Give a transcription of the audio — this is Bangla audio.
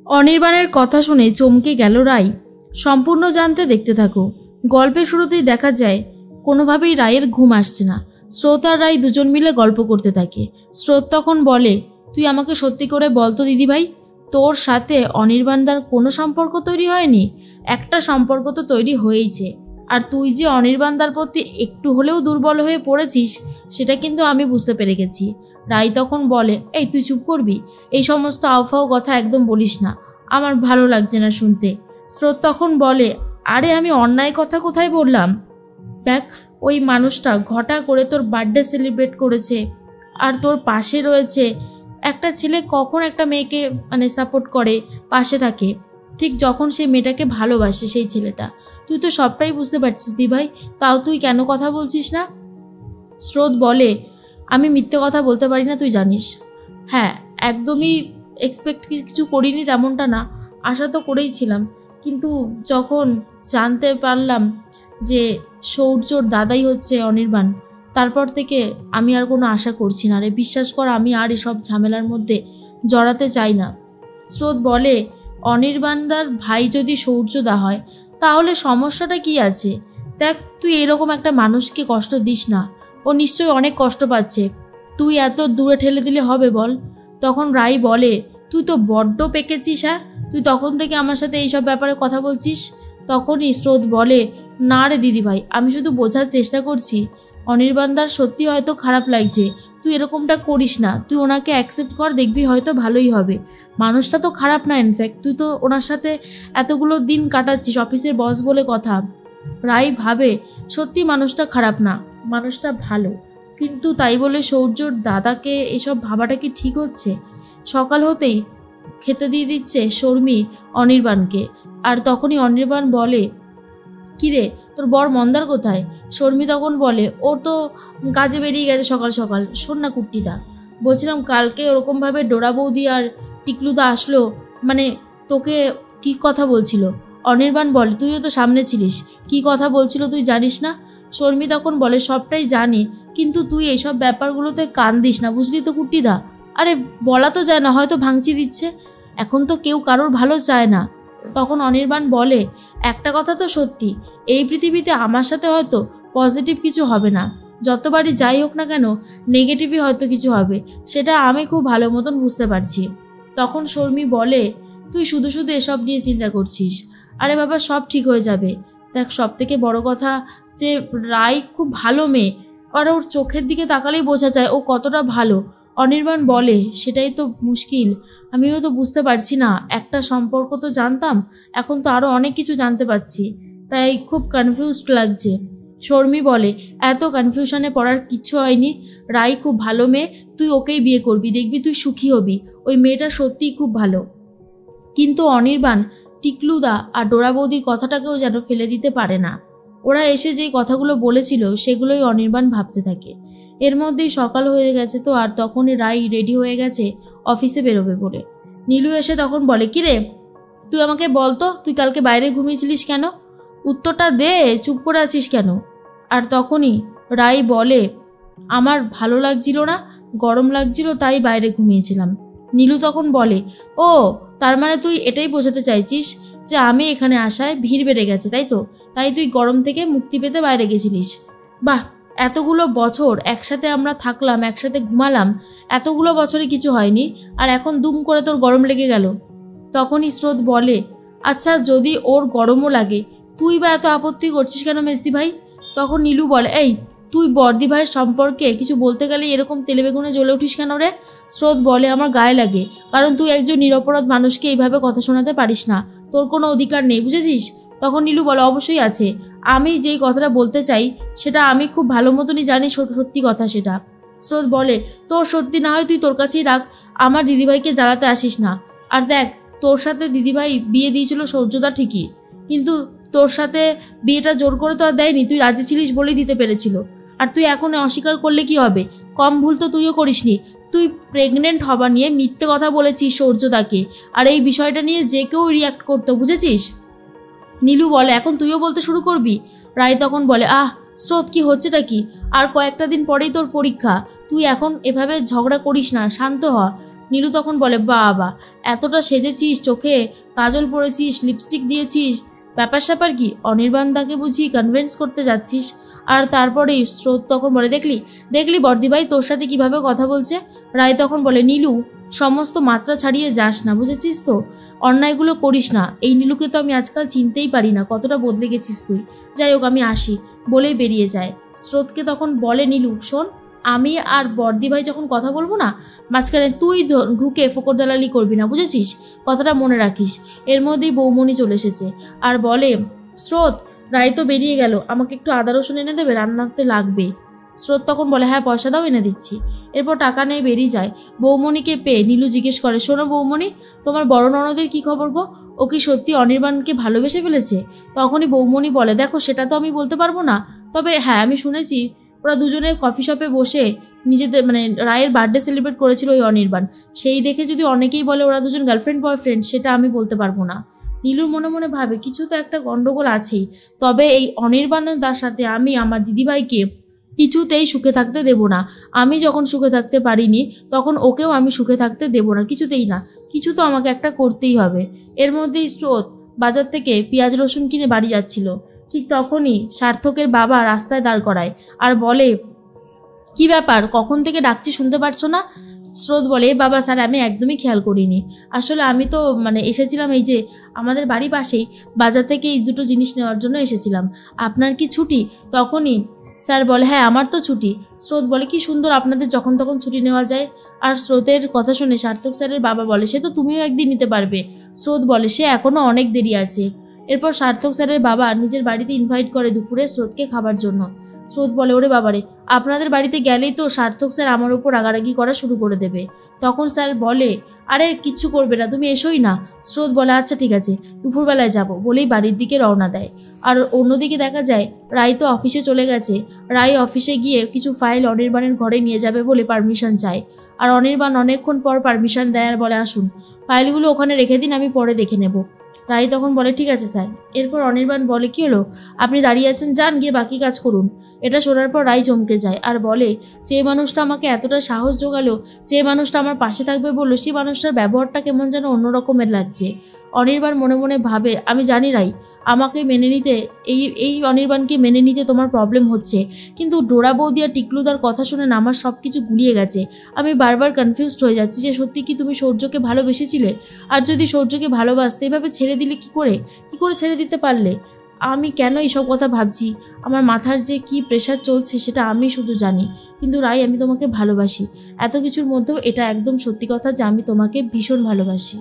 অনির্বাণের কথা শুনে চমকে গেল রাই। সম্পূর্ণ জানতে দেখতে থাকো। গল্পের শুরুতেই দেখা যায় কোনোভাবেই রায়ের ঘুম আসছে না। স্রোত আর রাই দুজন মিলে গল্প করতে থাকে। স্রোত তখন বলে, তুই আমাকে সত্যি করে বলতো দিদিভাই, তোর সাথে অনির্বাণদার কোনো সম্পর্ক তৈরি হয়নি? একটা সম্পর্ক তো তৈরি হয়েইছে, আর তুই যে অনির্বাণদার প্রতি একটু হলেও দুর্বল হয়ে পড়েছিস সেটা কিন্তু আমি বুঝতে পেরে গেছি। রাই তখন বলে, এই তুই চুপ করবি, এই সমস্ত আউফাও কথা একদম বলিস না, আমার ভালো লাগছে না শুনতে। স্রোত তখন বলে, আরে আমি অন্যায় কথা কোথায় বললাম? দেখ, ওই মানুষটা ঘটা করে তোর বার্থডে সেলিব্রেট করেছে, আর তোর পাশে রয়েছে। একটা ছেলে কখন একটা মেয়েকে সাপোর্ট করে, পাশে থাকে, ঠিক যখন সেই মেয়েটাকে ভালোবাসে সেই ছেলেটা। তুই তো সবটাই বুঝতে পারছিস দিভাই, তাও তুই কেন কথা বলছিস না? স্রোত বলে, আমি মিথ্যে কথা বলতে পারি না, তুই জানিস। হ্যাঁ, একদমই এক্সপেক্ট কিছু করিনি তেমনটা না, আশা তো করেইছিলাম, কিন্তু যখন জানতে পারলাম যে সৌর্যর দাদাই হচ্ছে অনির্বাণ, তারপর থেকে আমি আর কোনো আশা করছি না রে। বিশ্বাস কর, আমি আর এসব ঝামেলার মধ্যে জড়াতে চাই না। স্রোত বলে, অনির্বাণদার ভাই যদি সৌর্যদা হয় তাহলে সমস্যাটা কি আছে? দেখ, তুই এরকম একটা মানুষকে কষ্ট দিস না, ও নিশ্চয়ই অনেক কষ্ট পাচ্ছে, তুই এত দূরে ঠেলে দিলে হবে বল? তখন রাই বলে, তুই তো বড্ড পেকেছিস। হ্যাঁ, তুই তখন থেকে আমার সাথে এইসব ব্যাপারে কথা বলছিস। তখনই স্রোত বলে, না রে দিদিভাই, আমি শুধু বোঝার চেষ্টা করছি। অনির্বাণদার সত্যি হয়তো খারাপ লাগছে, তুই এরকমটা করিস না, তুই ওনাকে অ্যাকসেপ্ট কর, দেখবি হয়তো ভালোই হবে। মানুষটা তো খারাপ না, ইনফ্যাক্ট তুই তো ওনার সাথে এতগুলো দিন কাটাচ্ছিস, অফিসের বস বলে কথা। রাই ভাবে, সত্যি মানুষটা খারাপ না, মানুষটা ভালো, কিন্তু তাই বলে সৌর্যর দাদাকে এসব ভাবাটা কি ঠিক হচ্ছে? সকাল হতেই খেতে দিয়ে দিচ্ছে শর্মী অনির্বাণকে, আর তখনই অনির্বাণ বলে, কিরে তোর বর মন্দার কোথায়? শর্মী তখন বলে, ও তো কাজে বেরিয়ে গেছে সকাল সকাল। শোন না কুট্টিদা, বলছিলাম কালকে ওরকমভাবে ডোরা বৌদি আর টিকলুদা আসলো, তোকে কি কথা বলছিল? অনির্বাণ বলে, তুইও তো সামনে ছিলিস, কি কথা বলছিল তুই জানিস না? শর্মী তখন বলে, সবটাই জানি, কিন্তু তুই এইসব ব্যাপারগুলোতে কান দিস না, বুঝলি তো কুট্টিদা? আরে বলা তো যায় না, হয়তো ভাঙচি দিচ্ছে, এখন তো কেউ কারোর ভালো চায় না। তখন অনির্বাণ বলে, একটা কথা তো সত্যি, এই পৃথিবীতে আমার সাথে হয়তো পজিটিভ কিছু হবে না, যতবারই যাই হোক না কেন নেগেটিভই হয়তো কিছু হবে, সেটা আমি খুব ভালো মতন বুঝতে পারছি। তখন শর্মী বলে, তুই শুধু শুধু এসব নিয়ে চিন্তা করছিস। আরে বাবা, সব ঠিক হয়ে যাবে। দেখ, সব থেকে বড় কথা যে রাই খুব ভালো মেয়ে, আর ওর চোখের দিকে তাকালেই বোঝা যায় ও কতটা ভালো। অনির্বাণ বলে, সেটাই তো মুশকিল, আমিও তো বুঝতে পারছি না, একটা সম্পর্ক তো জানতাম, এখন তো আরও অনেক কিছু জানতে পারছি, তাই খুব কনফিউজড লাগছে। শর্মী বলে, এত কনফিউশনে পড়ার কিছু হয়নি, রাই খুব ভালো মেয়ে, তুই ওকেই বিয়ে করবি, দেখবি তুই সুখী হবি, ওই মেয়েটা সত্যিই খুব ভালো। কিন্তু অনির্বাণ টিকলুদা আর ডোরা বৌদির কথাটাকেও যেন ফেলে দিতে পারে না। ওরা এসে যেই কথাগুলো বলেছিল সেগুলোই অনির্বাণ ভাবতে থাকে। এর মধ্যেই সকাল হয়ে গেছে তো, আর তখনই রাই রেডি হয়ে গেছে অফিসে বেরোবে বলে। নীলু এসে তখন বলে, কিরে তুই আমাকে বলতো, তুই কালকে বাইরে ঘুমিয়েছিলিস কেন? উত্তরটা দে, চুপ করে আছিস কেন? আর তখনই রাই বলে, আমার ভালো লাগছিল না, গরম লাগছিল, তাই বাইরে ঘুমিয়েছিলাম। নীলু তখন বলে, ও তার মানে তুই এটাই বোঝাতে চাইছিস যে আমি এখানে আসায় ভিড় বেড়ে গেছে, তাই তো, তাই তুই গরম থেকে মুক্তি পেতে বাইরে গেছিলিস। বাহ, এতগুলো বছর একসাথে আমরা থাকলাম, একসাথে ঘুমালাম, এতগুলো বছরে কিছু হয়নি, আর এখন দুম করে তোর গরম লেগে গেল। তখনই স্রোত বলে, আচ্ছা যদি ওর গরমও লাগে, তুই বা এত আপত্তি করছিস কেন মেজদি ভাই? তখন নীলু বলে, এই তুই বর্দি ভাইয়ের সম্পর্কে কিছু বলতে গেলে এরকম তেলে বেগুনে জ্বলে উঠিস কেন রে? স্রোত বলে, আমার গায়ে লাগে, কারণ তুই একজন নিরপরাধ মানুষকে এইভাবে কথা শোনাতে পারিস না, তোর কোনো অধিকার নেই, বুঝেছিস? তখন নীলু বলে, অবশ্যই আছে, আমি যেই কথাটা বলতে চাই সেটা আমি খুব ভালো মতনই জানি, সত্যি কথা সেটা। স্রোত বলে, তোর সত্যি না হয় তুই তোর কাছেই রাখ, আমার দিদিভাইকে জ্বালাতে আসিস না। আর দেখ, তোর সাথে দিদিভাই বিয়ে দিয়েছিল সৌর্যদা ঠিকই, কিন্তু তোর সাথে বিয়েটা জোর করে তো আর দেয়নি, তুই রাজি ছিলিস বলেই দিতে পেরেছিল। আর তুই এখন অস্বীকার করলে কি হবে? কম ভুল তো তুইও করিসনি, তুই প্রেগনেন্ট হবা নিয়ে মিথ্যে কথা বলেছিস সৌর্যদাকে, আর এই বিষয়টা নিয়ে যে কেউ রিয়াক্ট করতো, বুঝেছিস? নীলু বলে, এখন তুইও বলতে শুরু করবি? রায় তখন বলে, স্রোত কি হচ্ছেটা কি? আর কয়েকটা দিন পরেই তোর পরীক্ষা, তুই এখন এভাবে ঝগড়া করিস না, শান্ত হ। নীলু তখন বলে, বাবা এতটা সেজেছিস, চোখে কাজল পরেছিস, লিপস্টিক দিয়েছিস, ব্যাপার স্যাপার কি? অনির্বাণ দাকে বুঝি কনভিন্স করতে যাচ্ছিস? আর তারপরেই স্রোত তখন বলে, দেখলি দেখলি বর্দিভাই তোর সাথে কিভাবে কথা বলছে। রায় তখন বলে, নীলু সমস্ত মাত্রা ছাড়িয়ে যাস না, বুঝেছিস তো? অন্যায়গুলো করিস না। এই নীলুকে তো আমি আজকাল চিনতেই পারি না, কতটা বদলে গেছিস তুই। যাই হোক আমি আসি বলেই বেরিয়ে যায়। স্রোতকে তখন বলে নীলু, শোন, আমি আর বর্দিভাই যখন কথা বলবো না, মাঝখানে তুই ঢুকে ফোকর দালালি করবি না, বুঝেছিস? কথাটা মনে রাখিস। এর মধ্যেই বৌমণি চলে এসেছে আর বলে, স্রোত রায় তো বেরিয়ে গেল, আমাকে একটু আদা রসুন এনে দেবে, রান্নাতে লাগবে। স্রোত তখন বলে, হ্যাঁ পয়সা দাও, এনে দিচ্ছি। এরপর টাকা নিয়ে বেরিয়ে যায়। বৌমণিকে পেয়ে নীলু জিজ্ঞেস করে, শোনো বৌমণি, তোমার বড় ননদের কি খবর গো? ও কি সত্যি অনির্বাণকে ভালোবেসে ফেলেছে? তখনই বৌমণি বলে, দেখো সেটা তো আমি বলতে পারবো না, তবে হ্যাঁ আমি শুনেছি ওরা দুজনে কফি শপে বসে নিজেদের রায়ের বার্থডে সেলিব্রেট করেছিল ওই অনির্বাণ। সেই দেখে যদি অনেকেই বলে ওরা দুজন গার্লফ্রেন্ড বয়ফ্রেন্ড, সেটা আমি বলতে পারবো না। নীলুর মনে মনে ভাবে কিছু তো একটা গন্ডগোল আছেই। তবে এই অনির্বাণের সাথে আমি আমার দিদিভাইকে কিছুতেই সুখে থাকতে দেব না। আমি যখন সুখে থাকতে পারিনি তখন ওকেও আমি সুখে থাকতে দেব না, কিছুতেই না। কিছু তো আমাকে একটা করতেই হবে। এর মধ্যেই স্রোত বাজার থেকে পেঁয়াজ রসুন কিনে বাড়ি যাচ্ছিল। ঠিক তখনই সার্থকের বাবা রাস্তায় দাঁড় করায় আর বলে, কি ব্যাপার, কখন থেকে ডাকছি শুনতে পারছো না? স্রোত বলে, বাবা স্যার আমি একদমই খেয়াল করিনি, আসলে আমি তো এসেছিলাম এই যে আমাদের বাড়ি পাশেই বাজার থেকে এই দুটো জিনিস নেওয়ার জন্য এসেছিলাম। আপনার কি ছুটি? তখনই স্যার বলে, হ্যাঁ আমার তো ছুটি। স্রোত বলে, কি সুন্দর, আপনাদের যখন তখন ছুটি নেওয়া যায়। আর স্রোতের কথা শুনে সার্থক স্যারের বাবা বলে, সে তো তুমিও একদিন নিতে পারবে। স্রোত বলে, সে এখনও অনেক দেরি আছে। এরপর সার্থক স্যারের বাবা নিজের বাড়িতে ইনভাইট করে দুপুরে স্রোতকে খাবার জন্য। স্রোত বলে, ওরে বাবারে, আপনাদের বাড়িতে গেলেই তো সার্থক স্যার আমার ওপর রাগারাগি করা শুরু করে দেবে। তখন স্যার বলে, আরে কিচ্ছু করবে না, তুমি এসোই না। স্রোত বলে, আচ্ছা ঠিক আছে, দুপুরবেলায় যাব বলেই বাড়ির দিকে রওনা দেয়। আর অন্যদিকে দেখা যায় রায় তো অফিসে চলে গেছে। রায় অফিসে গিয়ে কিছু ফাইল অনির্বাণের ঘরে নিয়ে যাবে বলে পারমিশন চায়। আর অনির্বাণ অনেকক্ষণ পর পারমিশন দেয় আর বলে, আসুন ফাইলগুলো ওখানে রেখে দিন, আমি পরে দেখে নেব। রায় তখন বলে, ঠিক আছে স্যার। এরপর অনির্বাণ বলে, কি হলো, আপনি দাঁড়িয়ে আছেন, যান গিয়ে বাকি কাজ করুন। এটা শোনার পর রায় চমকে যায় আর বলে, যে মানুষটা আমাকে এতটা সাহস জোগালো, যে মানুষটা আমার পাশে থাকবে বললো, সেই মানুষটার ব্যবহারটা কেমন যেন অন্যরকমের লাগছে। অনির্বাণ মনে মনে ভাবে, আমি জানি রাই, আমাকে মেনে নিতে এই অনির্বাণকে মেনে নিতে তোমার প্রবলেম হচ্ছে, কিন্তু ডোরা বৌদি আর টিকলুদার কথা শুনে না আমার সব কিছু গুলিয়ে গেছে। আমি বারবার কনফিউজড হয়ে যাচ্ছি যে সত্যি কি তুমি সূর্যকে ভালোবেসেছিলে? আর যদি সূর্যকে ভালোবাসতে এভাবে ছেড়ে দিলে কি করে ছেড়ে দিতে পারলে? আমি কেন এইসব কথা ভাবছি? আমার মাথার যে কি প্রেশার চলছে সেটা আমি শুধু জানি। কিন্তু রাই, আমি তোমাকে ভালোবাসি। এত কিছুর মধ্যেও এটা একদম সত্যি কথা যে আমি তোমাকে ভীষণ ভালোবাসি।